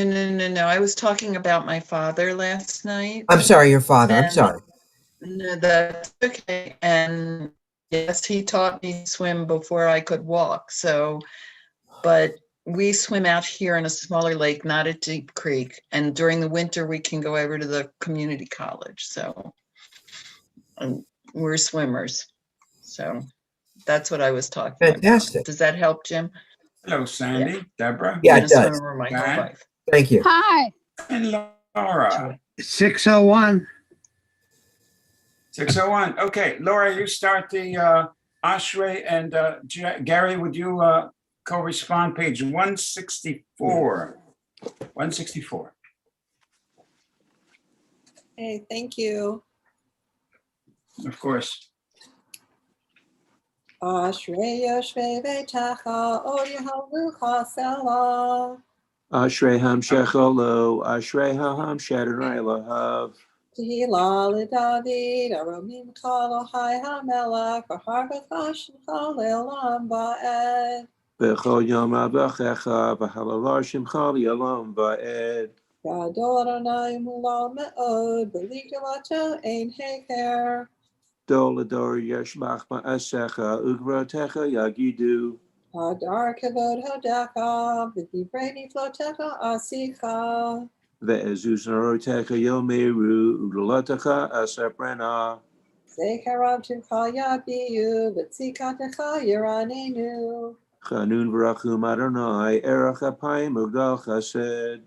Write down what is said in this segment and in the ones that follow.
No. I was talking about my father last night. I'm sorry, your father. I'm sorry. No, that's okay. And yes, he taught me to swim before I could walk. So, but we swim out here in a smaller lake, not at Deep Creek. And during the winter, we can go over to the community college. So we're swimmers. So that's what I was talking Fantastic. about. Does that help, Jim? Hello, Sandy. Yeah. Deborah. Yeah, it does. Thank you. Hi. And Laura. 601. 601. Okay, Laura, you start the Ashrei, and Gary, would you correspond page 164? 164. Hey, thank you. Of course. Ashrei yoshvei beitecha od yehalucha selah. Ashrei hamshecholo, Ashrei hamshed Lahav. Tehillah leDavid, aromim chalo hai hamelach, v'harbacha shemcha le'olam va'ed. B'chol yom avachecha, v'halalar shemcha le'olam va'ed. Gadol Adonai mulal me'od, b'ligdalato ein heker. Dol ador yeshmach ma'asecha, ugrotecha yagidu. Hadar kavod hodecha, v'divrei niflotecha asicha. Ve'ezuz narotecha yomeru, uglotecha asaprena. Zekarav timcha yabiyu, v'tzikatecha yiranenu. Chanun v'rachum Adonai, erach apayim ugdal chesed.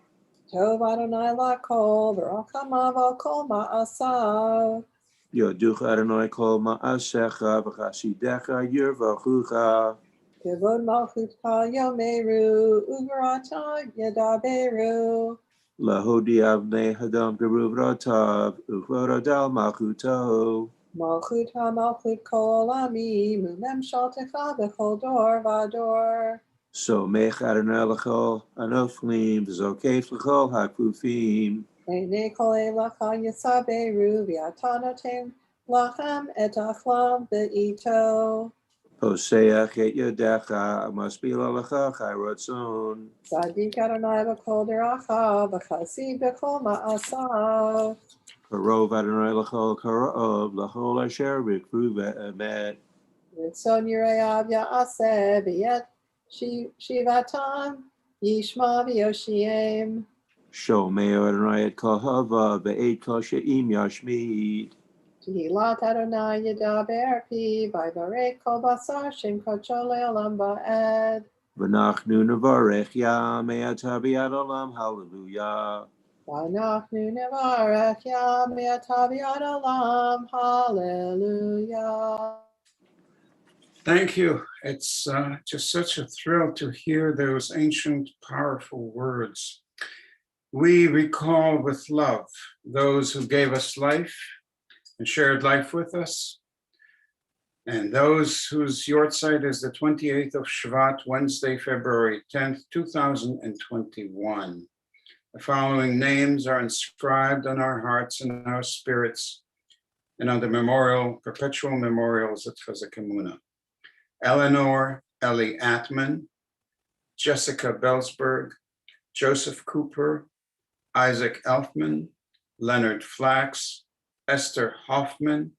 Tov Adonai lakol, v'rachamav al kol ma'asav. Yoduch Adonai kol ma'asecha, v'chasidecha yirvachucha. Kevod malchutcha yomeru, uverata yedaberu. Lahodi avnei hadam geruv ratav, uchoradal malchuto. Malchut ha-malchut kol olamim, umemshaltecha b'chol dor v'ador. So mech Adonai l'chol anoflim, v'zokef l'chol hakfufim. Einei kol elecha yisaberu, v'atanotem lachem et achlam be'ito. Poseach et yodecha, amaspil alecha chayrotzon. Tzadik Adonai b'kol deracha, v'chasid b'kol ma'asav. Karov Adonai l'chol karov, l'chol asher v'kru ve'emet. Ritzon yireyav ya'aseh, v'yet shivatam, yishma v'yoshiem. Shomei Adonai et kol hava, ve'et kol she'im yashmid. Tehillat Adonai yedaber pi, v'yivarech kol basar shem kodsho le'olam va'ed. V'nachnu nevarech ya me'ata b'yad olam, hallelujah. V'anachnu nevarech ya me'ata b'yad olam, hallelujah. Thank you. It's just such a thrill to hear those ancient, powerful words. We recall with love those who gave us life and shared life with us, and those whose yortzeit is the 28th of Shvat, Wednesday, February 10th, 2021. The following names are inscribed on our hearts and our spirits and on the perpetual memorials at Chizuk Amuno. Eleanor Ellie Atman, Jessica Belsberg, Joseph Cooper, Isaac Elfman, Leonard Flax, Esther Hoffman,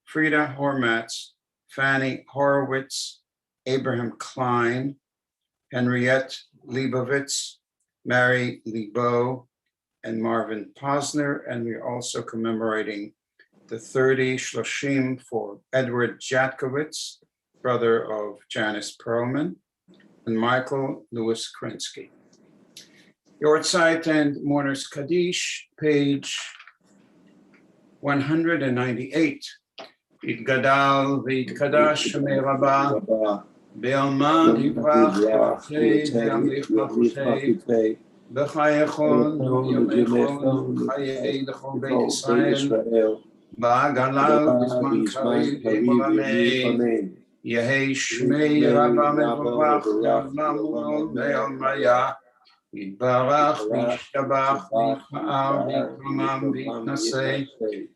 Frida Hormatz, Fanny Horowitz, Abraham Klein, Henriette Leibovitz, Mary Lebo, and Marvin Posner. And we're also commemorating the 30 Shloshim for Edward Jatkowitz, brother of Janice Perlman, and Michael Lewis Krinsky. Yortzeit and Mourners Kaddish, page 198. Yitgadal v'yitkadash Shemei Rabbah, Be'alma yivrach v'chei v'yamlich v'chei, v'chayechon v'yamechon v'chayei l'chol Beit Yisrael, ba'agalal b'zman karev v'olamei. Yehei Shmei Rabbah Mevavach Yavlam Be'almaya, Yitbarach v'yishtabach v'yitfa'ar v'yitramam v'yitnaseh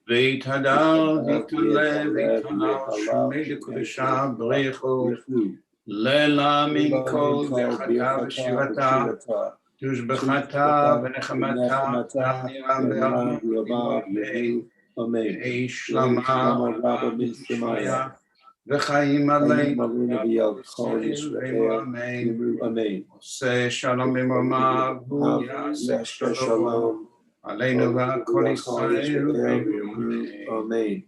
v'yithadal v'yitale v'yithanal Shmei L'Kodesha B'reichu Le'la Min Kol V'chata V'shivata Tushbechata v'nechamata ta'am be'am amen. Amen. Ei shlama rabba b'Yishmaya v'chaim aleinu amen. Amen. Se shalom imama v'yaseh shalom aleinu v'kol Yisrael. Amen.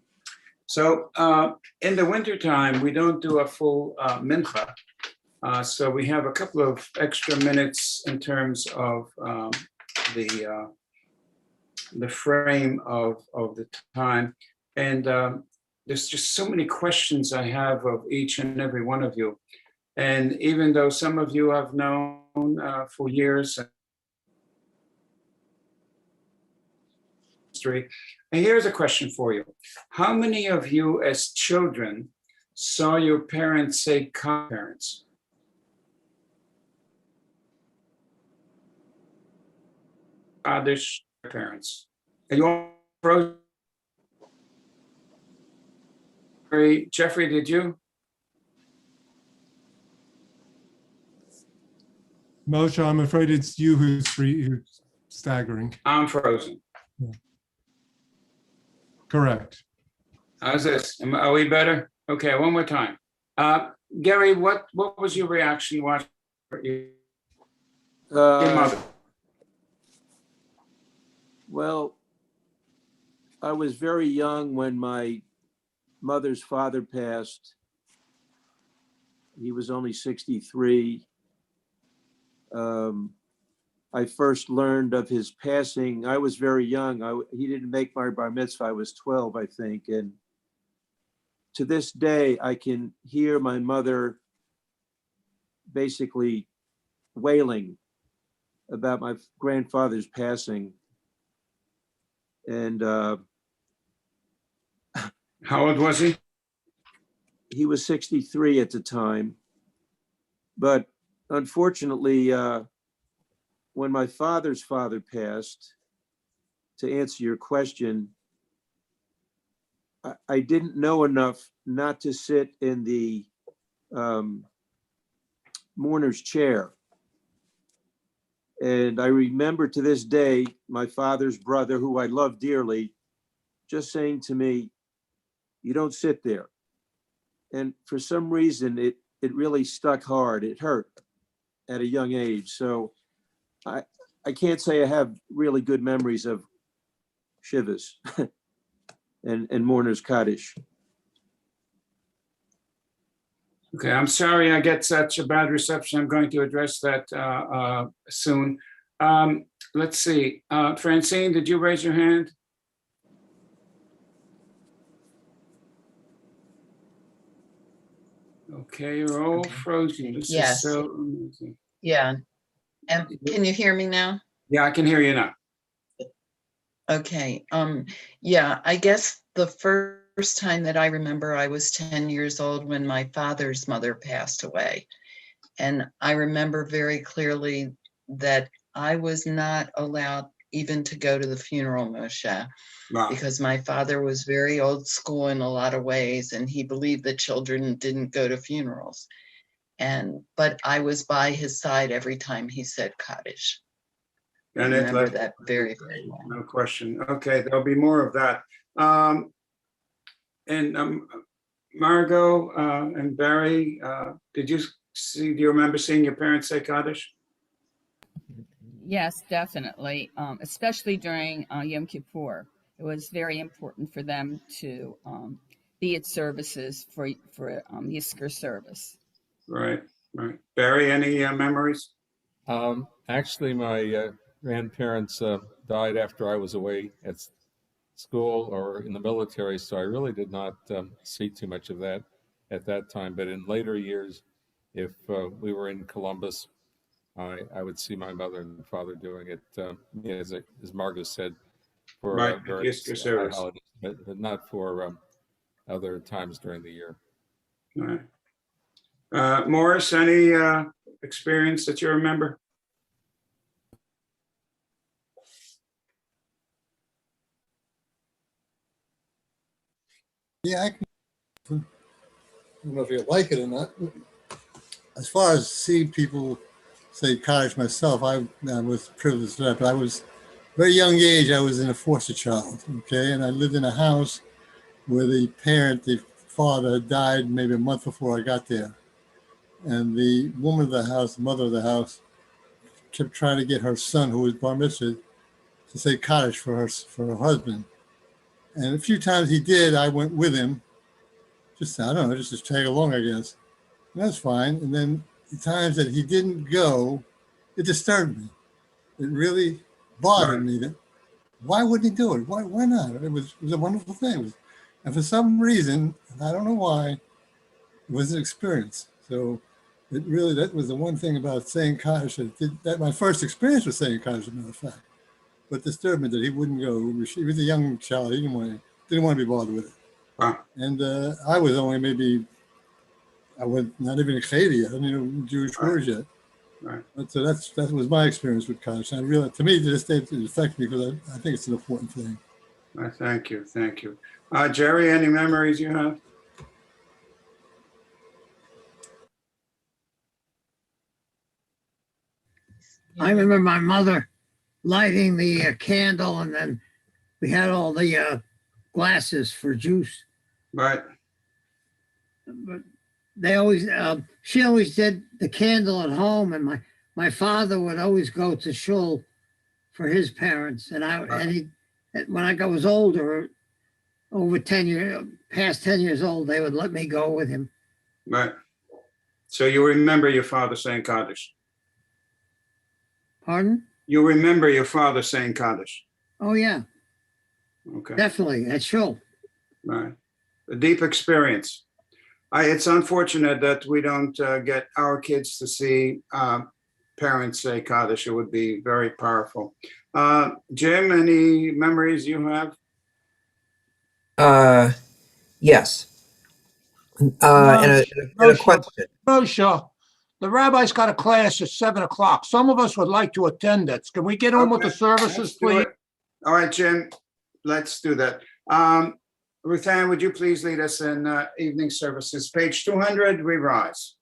So in the wintertime, we don't do a full mincha. So we have a couple of extra minutes in terms of the frame of the time. And there's just so many questions I have of each and every one of you. And even though some of you I've known for years, history, and here's a question for you. How many of you as children saw your parents say parents? Kaddish parents. Are you all frozen? Jeffrey, did you? Moshe, I'm afraid it's you who's staggering. I'm frozen. Yeah. Correct. How's this? Are we better? Okay, one more time. Gary, what was your reaction watching your mother? Well, I was very young when my mother's father passed. He was only 63. I first learned of his passing. I was very young. He didn't make my bar mitzvah. I was 12, I think. And to this day, I can hear my mother basically wailing about my grandfather's passing. And how old was he? He was 63 at the time. But unfortunately, when my father's father passed, to answer your question, I didn't know enough not to sit in the mourner's chair. And I remember to this day, my father's brother, who I love dearly, just saying to me, "You don't sit there." And for some reason, it really stuck hard. It hurt at a young age. So I can't say I have really good memories of Shivas and Mourner's Kaddish. Okay, I'm sorry I get such a bad reception. I'm going to address that soon. Let's see. Francine, did you raise your hand? Okay, you're all frozen. This Yes. is so amazing. Yeah. And can you hear me now? Yeah, I can hear you now. Okay. Yeah, I guess the first time that I remember, I was 10 years old when my father's mother passed away. And I remember very clearly that I was not allowed even to go to the funeral, Moshe, Wow. because my father was very old school in a lot of ways, and he believed that children didn't go to funerals. But I was by his side every time he said Kaddish. I And remember that very, very well. No question. Okay, there'll be more of that. Margot and Barry, do you remember seeing your parents say Kaddish? Yes, definitely, especially during Yom Kippur. It was very important for them to be at services for Yizkor service. Right. Barry, any memories? Actually, my grandparents died after I was away at school or in the military, so I really did not see too much of that at that time. But in later years, if we were in Columbus, I would see my mother and father doing it, as Margot said, for Right, various Yizkor service. holidays, but not for other times during the year. All right. Morris, any experience that you remember? Yeah, I don't know if you like it or not. As far as seeing people say Kaddish myself. I was privileged to that, but I was very young age. I was in a foster child, okay, and I lived in a house where the father, died maybe a month before I got there, and the woman of the house, the mother of the house, kept trying to get her son, who was bar mitzvah, to say Kaddish for her husband. And a few times he did, I went with him, just I don't know, just to tag along, I guess. And that's fine. And then the times that he didn't go, it disturbed me. It really bothered me. That why wouldn't he do it? Why not? It was a wonderful thing. And for some reason, and I don't know why, it was an experience. So it really, that was the one thing about saying Kaddish that my first experience was saying Kaddish, as a matter of fact. But disturbed me that he wouldn't go. He was a young child. He didn't want to be bothered with it. Wow. And I was only maybe, I was not even a Chedi. I didn't know Jewish words yet. Right. But so that was my experience with Kaddish. And I really, to me, to this day, it affects me because I think it's an important thing. Thank you. Thank you. Jerry, any memories you have? I remember my mother lighting the candle, and then we had all the glasses for juice. Right. But they always, she always did the candle at home, and my father would always go to shul for his parents, and when I was older, over 10 years, past 10 years old, they would let me go with him. Right. So you remember your father saying Kaddish? Pardon? You remember your father saying Kaddish? Oh yeah. Okay. Definitely at shul. Right. A deep experience. It's unfortunate that we don't get our kids to see parents say Kaddish. It would be very powerful. Jim, any memories you have? Yes. And a question. Moshe, the rabbi's got a class at 7:00. Some of us would like to attend it. Can we get on with the services, Let's do please? it. All right, Jim, let's do that. Ruth Ann, would you please lead us in evening services? Page 200, we rise.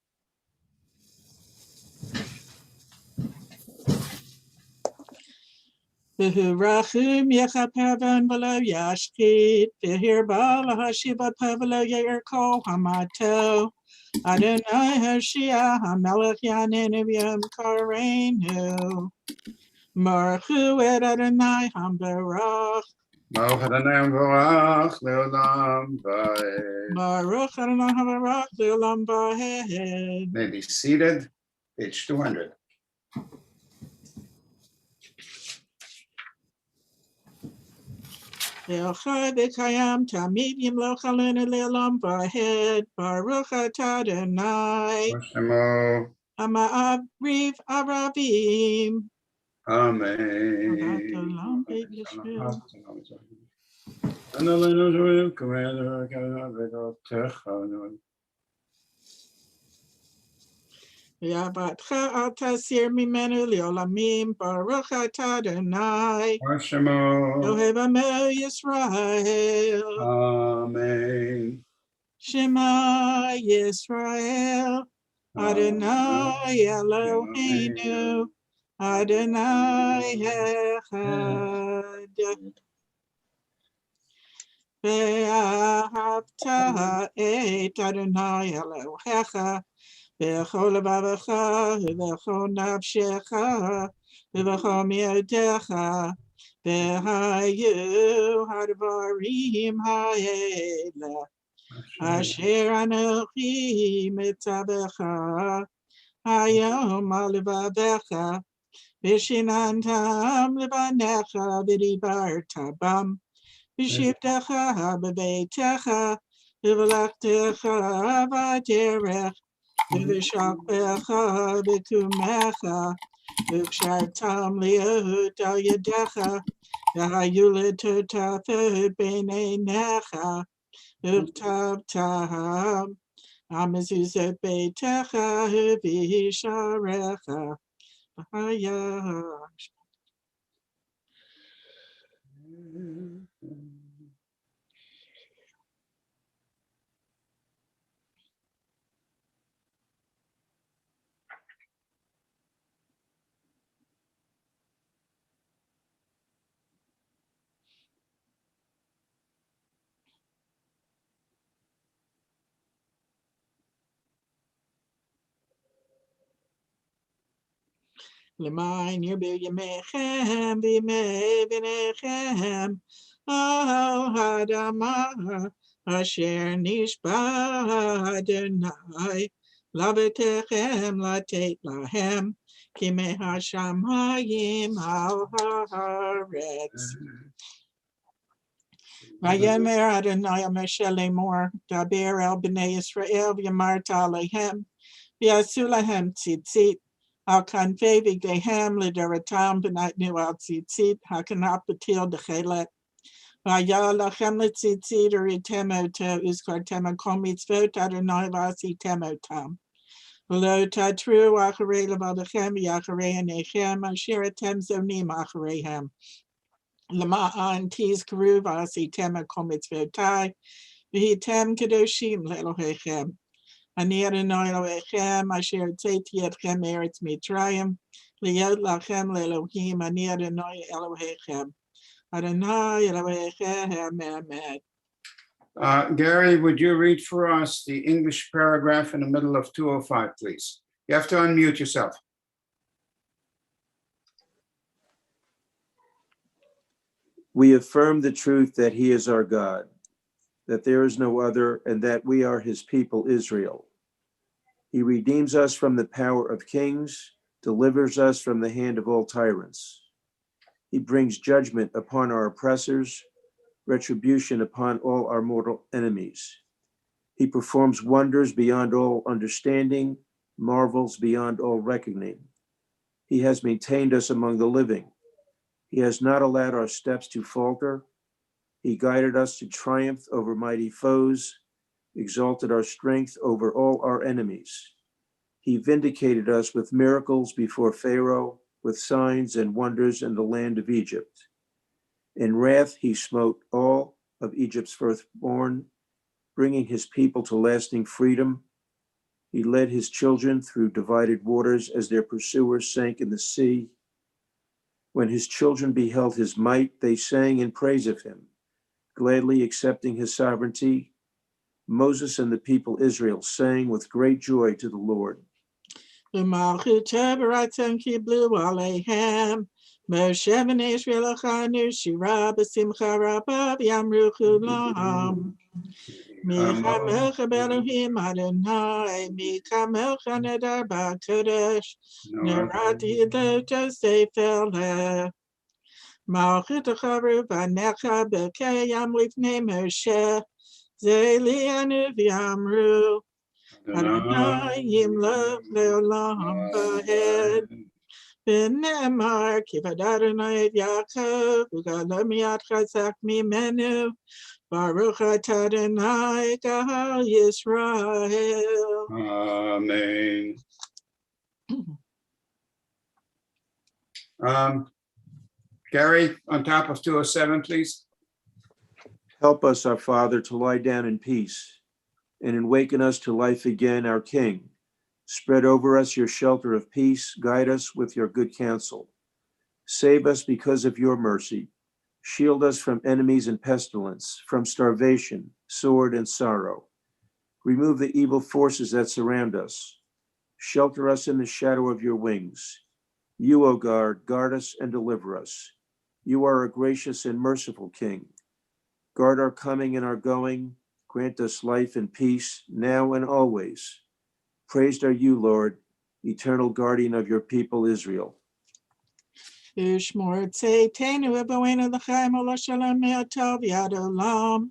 V'hurachim yechapavan v'lo yashkit, v'hirba lahashiba pavlo yerko hamato. Adonai Hoshea HaMelech Yanenu Yom Kareinu. Baruch Hu et Adonai HaMbarach. Baruch Adonai Barach Leolam Vaed. Baruch Adonai HaMbarach Leolam Vaed. May be seated. Page 200. Elchai v'kayam tamid yimloch alenu leolam vaed. Baruch atah Adonai. Shemo. Ha'ma'ariv aravim. Amen. Yabatcha al tasir mimenu leolamim. Baruch atah Adonai. Shemo. Yohev Amo Yisrael. Amen. Shema Yisrael. Adonai Eloheinu. Adonai Echad. Ve'ahavta et Adonai Elohecha. V'chol levavecha, v'chol nafshecha, v'chol miodecha, v'hayu hadvarim ha'ela, asher anochi mitzavecha, hayom al levavecha, v'shinantam levanecha, v'dibarta v'shivtecha b'beitecha, v'velachtecha v'derech, v'vishapecha b'kumecha, v'kshartam liot al yadecha, v'hayu l'totafet b'neinecha, v'ktavtam amezuzet beitecha, v'hisharecha, v'hayash. L'mayin yirbu yemechem v'yimei v'nechem al hadamah asher nishba Adonai lavetechem latet lahem kimei hashamayim al haaretz. Vayemer Adonai Moshe Lemor daber el bnei Yisrael v'yamarta alehem v'yasu lahem tzitzit al kanfei v'gdehem l'deratam v'natnu al tzitzit hakanat b'til dechelet v'yal lachem l'tzitzit uritem oto uzkartem kol mitzvot Adonai v'asitem otam v'lo tatru acharei levadechem v'acharei anechem asher atem zonim achareihem Lama'an tis karuv asitem kol mitzvotai v'hitem kadoshim le'elohechem ani Adonai Elohechem asher tzeti etchem eretz Mitzrayim liyot lachem le'elohim ani Adonai Elohechem Adonai Elohechem amen. Gary, would you read for us the English paragraph in the middle of 205, please? You have to unmute yourself. We affirm the truth that he is our God, that there is no other, and that we are his people, Israel. He redeems us from the power of kings, delivers us from the hand of all tyrants. He brings judgment upon our oppressors, retribution upon all our mortal enemies. He performs wonders beyond all understanding, marvels beyond all reckoning. He has maintained us among the living. He has not allowed our steps to falter. He guided us to triumph over mighty foes, exalted our strength over all our enemies. He vindicated us with miracles before Pharaoh, with signs and wonders in the land of Egypt. In wrath, he smote all of Egypt's firstborn, bringing his people to lasting freedom. He led his children through divided waters as their pursuers sank in the sea. When his children beheld his might, they sang in praise of him, gladly accepting his sovereignty. Moses and the people Israel sang with great joy to the Lord. Moshe v'nei Yisrael achanu shira b'simcha rabba v'yamru kulam. Mi chamelcha b'Elohim Adonai, mi chamelcha nedar b'kodesh, nerati lo Joseph eleh. Malchut acharu v'necha b'keyam lifnei Moshe, zelianu v'yamru, Adonai yimlech le'olam v'hed. V'nemar kivod Adonai et Yaakov, v'gadol miyad chazak mimenu, Baruch atah Adonai Gal Yisrael. Amen. Gary, on top of 207, please. Help us, our Father, to lie down in peace, and awaken us to life again, our King. Spread over us your shelter of peace. Guide us with your good counsel. Save us because of your mercy. Shield us from enemies and pestilence, from starvation, sword, and sorrow. Remove the evil forces that surround us. Shelter us in the shadow of your wings. You, O God, guard us and deliver us. You are a gracious and merciful King. Guard our coming and our going. Grant us life and peace, now and always. Praised are you, Lord, eternal guardian of your people, Israel. Ishmor tzeitenu eboenu l'chaim olo shalom me'atov yad olam.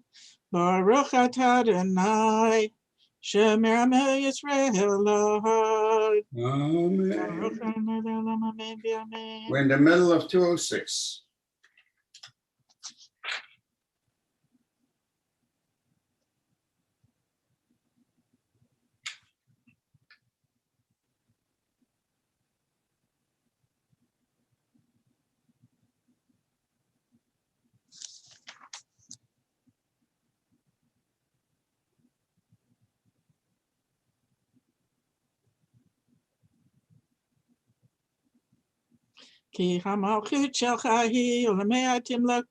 Baruch atah Adonai, shomer amo Yisrael lahad. Baruch Amen. Adonai le'olam amen v'amen. We're in the middle of 206. Ki hamalchut shelcha hi u'leme'atim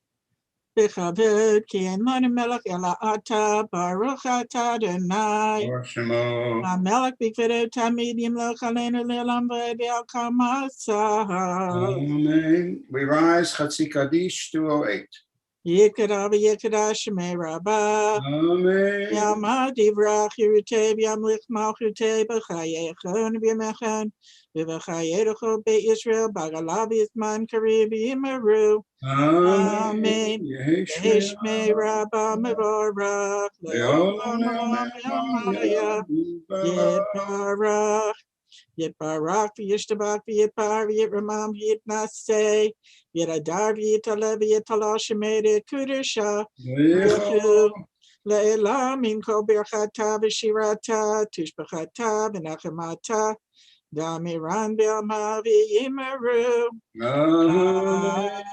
בכבוד, כי אין לנו מלך אלא אתה, ברוך אתה אדוני. Baruch Shemo. המלך בכבודו תמיד ימלוך עלינו לעולם ועד על כמסה. Amen. We rise, Chatzi Kaddish 208. יקרא ויקרא שמי רבה. Amen. יעמד יברח ירותי וימליך מלכותי בחייכם וימיכם ובחייך בית ישראל בגלה בזמן קריב ויאמרו Amen. יהי שמי רבה מבורך לעולם עולם ועלמיה יתברך יתברך וישתבח ויתפאר ויתרומם ויתנשא ויתהדר ויתעלה ויתעלה שמי קודשה ברכו לעילם עם כל ברכתה ושירתה, תשבחתה ונחמתה, ואמירן בעלמה ויאמרו. Amen.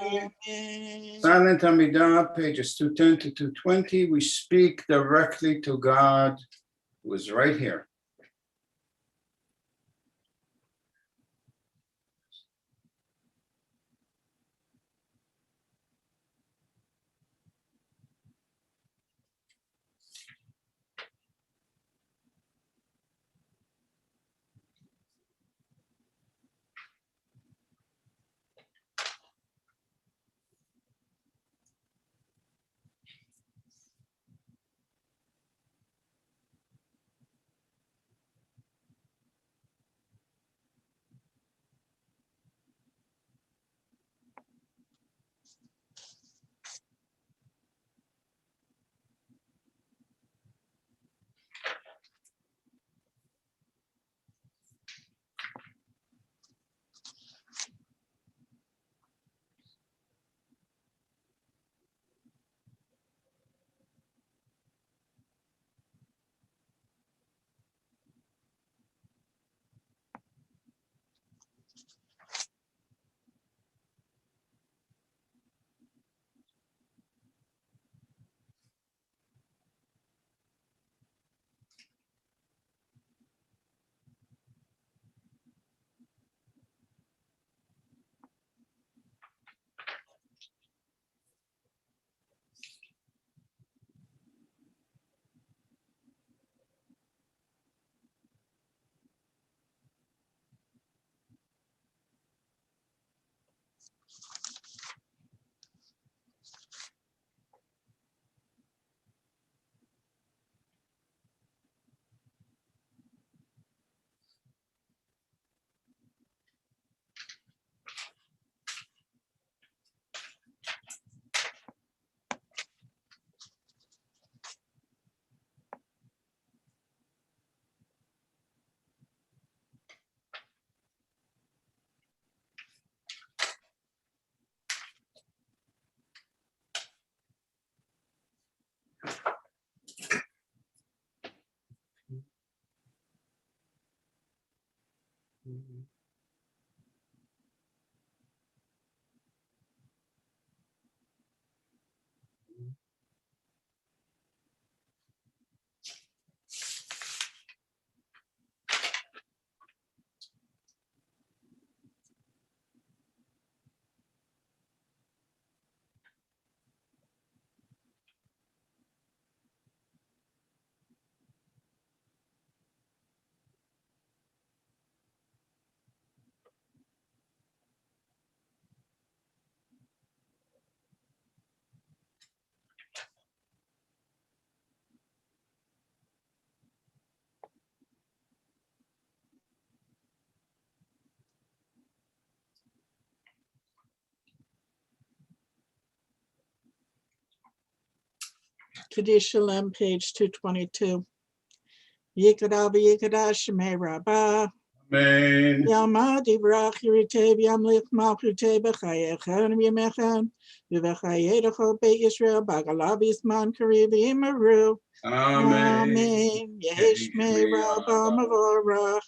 Silent Amidah, pages 210 to 220. We speak directly to God, who is right here. Kaddish Shalem, page 222. Yikada v'yikada shemei rabbah. Amen. Yalmad yivrach yiritev yamlich malchuteh b'chayechen v'yemechen v'v'chayedecho beit Yisrael b'agalav yisman kariv v'yimaru. Amen. Yehi shmei rabbah mevorach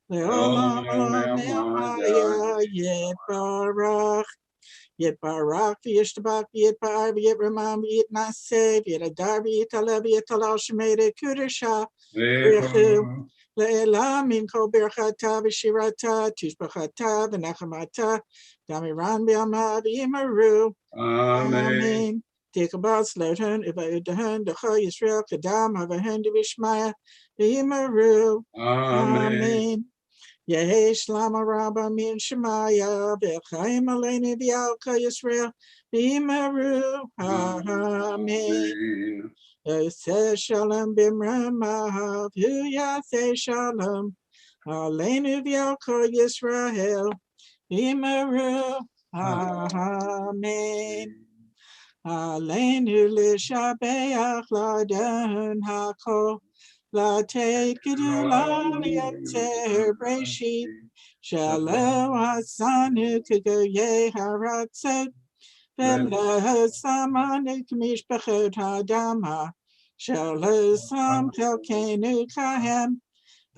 le'olam olam ve'almaya yitbarach. Yitbarach v'yishtabach v'yitbar v'yitramam v'yitnaseh v'yitadar v'yitala v'yitala shemei kudesha b'rechu le'elam min kol berchata v'shirata tishbachata v'nachamata damiran v'yama v'yimaru. Amen. Amen. Tikabas Lotan, Ibahan, the Ho Yisrael, Kadam, Avahan, Vishmaya, Imaru. Amen. Yehesh Lama Rabba Min Shemaya, Bechaim Aleni Bialka Yisrael, Imaru. Amen. Yaseh Shalom Bimramav, Yaseh Shalom, Aleni Bialka Yisrael, Imaru. Amen. Alenu Lishabeach Ladan Hako, Latet Gedula Lietzer Breshit, Shalom Hasanu Kugoye Haratzot, Vela Samanik Mishpachot Hadama, Shalom Sam Chelkenu Kahem,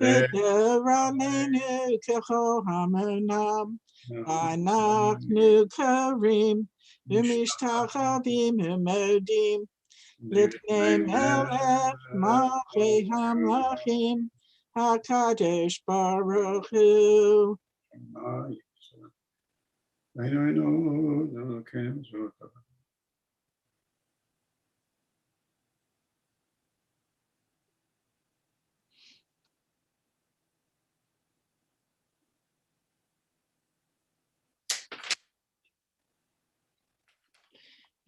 Vidaralenu Kecho Hamanam, Anachnu Karim, Umishtakavim Umodim, Lipnei Melech Malchei Hamlachim, HaKadosh Baruch Hu.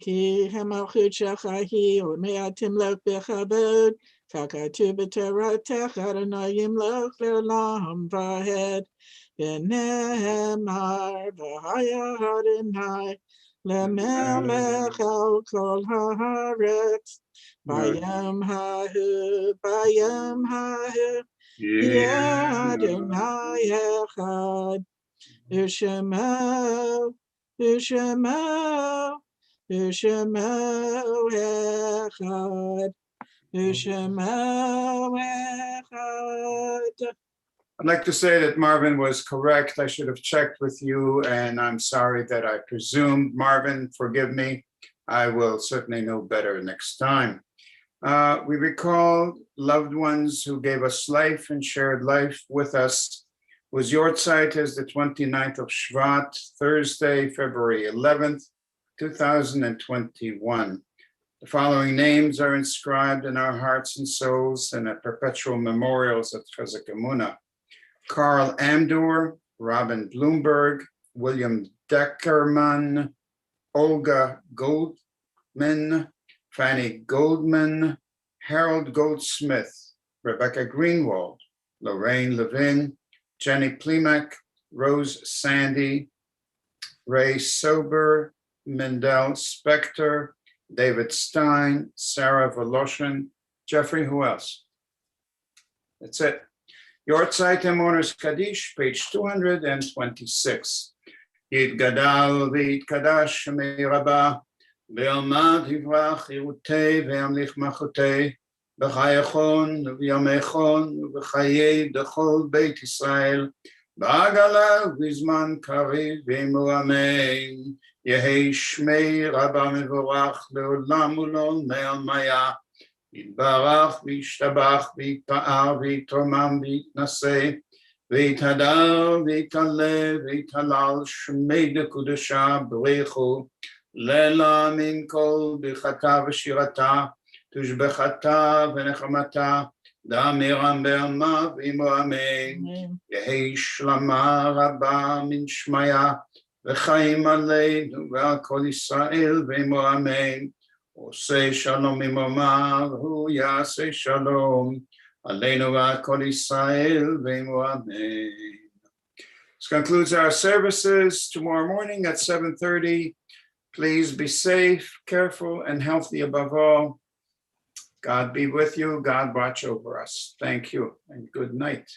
Ki hamalchut shachahi u'me'atim lok bechabod, kakatu b'toratech Adonai yimloch le'olam v'hed, v'nehemar v'haya Adonai le'melech al kol haaretz, bayom hahu, yeh Adonai echad, u'shemo, Ushemo echad, Ushemo echad. I'd like to say that Marvin was correct. I should have checked with you, and I'm sorry that I presumed. Marvin, forgive me. I will certainly know better next time. We recall loved ones who gave us life and shared life with us. Was Yortzeit is the 29th of Shvat, Thursday, February 11th, 2021. The following names are inscribed in our hearts and souls and at perpetual memorials at Chizuk Amuno. Carl Amdur, Robin Bloomberg, William Deckerman, Olga Goldman, Fanny Goldman, Harold Goldsmith, Rebecca Greenwald, Lorraine Levin, Jenny Plimak, Rose Sandy, Ray Sober, Mendel Spector, David Stein, Sarah Voloshin, Jeffrey, who else? That's it. Yortzeit Mourners Kaddish, page 226. Yid Gadal V'Yid Kadash Shemei Rabbah, Ve'omad Yivrach Yirutei Ve'amlich Machotei, B'chayachon V'yamechon V'chayei Dechol Beit Yisrael, Ba'agala V'zman Kariv V'emu Amen. Yehi Shmei Rabbah Mevorach Le'olam Ul'olmei Almaya, Yitbarach V'yishtabach V'yitpa'ar V'yitromam V'yitnaseh, V'yithadar V'yitale V'yithalal Shmei Dekudesha B'reichu, Le'la Min Kol B'chata V'shirata, Tushbechata V'nechamata, Da'amiram Be'ama V'imo Amen. Yehi Shlama Rabbah Min Shmaya, V'chaim Aleinu V'al Kol Yisrael V'imo Amen. Osei Shalom Imomar, Hu Yaseh Shalom, Aleinu V'al Kol Yisrael V'imo Amen. This concludes our services. Tomorrow morning at 7:30. Please be safe, careful, and healthy above all. God be with you. God watch over us. Thank you and good night.